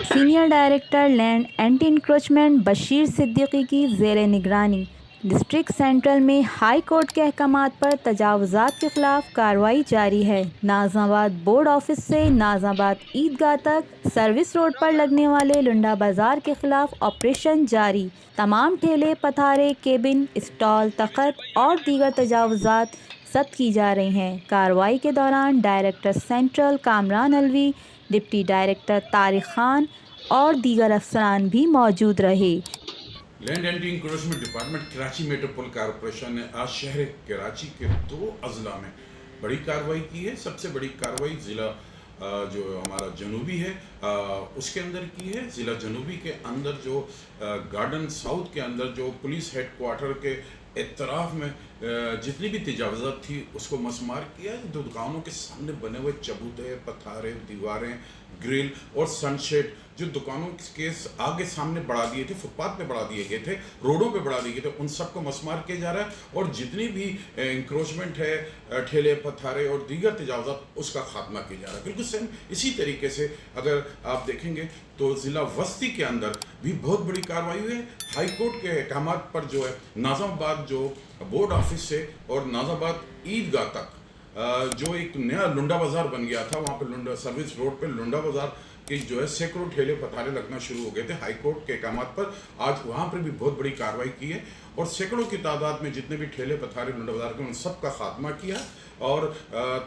Senior director land anti encroachment Bashir Siddiqui کی زیر نگرانی ڈسٹرکٹ سینٹرل میں ہائی کورٹ کے احکامات پر تجاوزات کے خلاف کارروائی جاری ہے۔ نازم آباد بورڈ آفس سے نازم آباد عیدگاہ تک سروس روڈ پر لگنے والے لنڈا بازار کے خلاف آپریشن جاری۔ تمام ٹھیلے پتھارے، کیبن، اسٹال، تخت اور دیگر تجاوزات ضبط کی جا رہی ہیں۔ کارروائی کے دوران director central Kamran Alvi, deputy director Tariq Khan اور دیگر افسران بھی موجود رہے۔ Land anti encroachment department Karachi metropolitan corporation نے آج شہر کراچی کے 2 اضلاع میں بڑی کارروائی کی ہے۔ سب سے بڑی کارروائی ضلع جو ہمارا جنوبی ہے اس کے اندر کی ہے۔ ضلع جنوبی کے اندر جو گارڈن ساؤتھ کے اندر جو پولیس ہیڈ کوارٹر کے اطراف میں جتنی بھی تجاوزات تھی اس کو مسمار کیا۔ دکانوں کے سامنے بنے ہوئے چبوترے، پتھارے، دیواریں، گرل اور سن شیڈ جو دکانوں کے آگے سامنے بڑھا دیے تھے، فٹ پاتھ پہ بڑھا دیے گئے تھے، روڈوں پہ بڑھا دیے گئے تھے، ان سب کو مسمار کیا جا رہا ہے اور جتنی بھی انکروچمنٹ ہے، ٹھیلے پتھارے اور دیگر تجاوزات اس کا خاتمہ کیا جا رہا ہے۔ بالکل سیم اسی طریقے سے اگر آپ دیکھیں گے تو ضلع وسطی کے اندر بھی بہت بڑی کارروائی ہوئی ہے۔ ہائی کورٹ کے احکامات پر جو ہے نازم آباد جو بورڈ آفس سے اور نازم آباد عیدگاہ تک جو ایک نیا لنڈا بازار بن گیا تھا، وہاں پہ سروس روڈ پہ لنڈا بازار کے جو ہے سینکڑوں ٹھیلے پتھارے لگنا شروع ہو گئے تھے۔ ہائی کورٹ کے احکامات پر آج وہاں پر بھی بہت بڑی کارروائی کی ہے اور سینکڑوں کی تعداد میں جتنے بھی ٹھیلے پتھارے لنڈا بازار کے ان سب کا خاتمہ کیا اور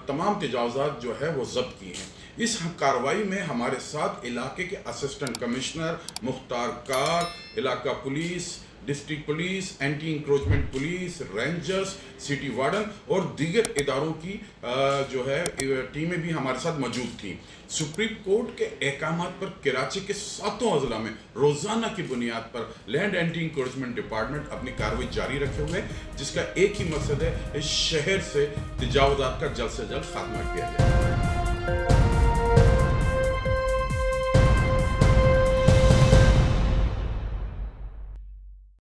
تمام تجاوزات جو ہے وہ ضبط کی ہیں۔ اس کارروائی میں ہمارے ساتھ علاقے کے اسسٹنٹ کمشنر مختار کار، علاقہ police, district police, anti encroachment police, rangers, city warden اور دیگر اداروں کی جو ہے ٹیمیں بھی ہمارے ساتھ موجود تھیں۔ سپریم کورٹ کے احکامات پر کراچی کے 7 اضلاع میں روزانہ کی بنیاد پر لینڈ اینٹی انکروچمنٹ ڈپارٹمنٹ اپنی کارروائی جاری رکھے ہوئے جس کا ایک ہی مقصد ہے اس شہر سے تجاوزات کا جلد سے جلد خاتمہ کیا جائے۔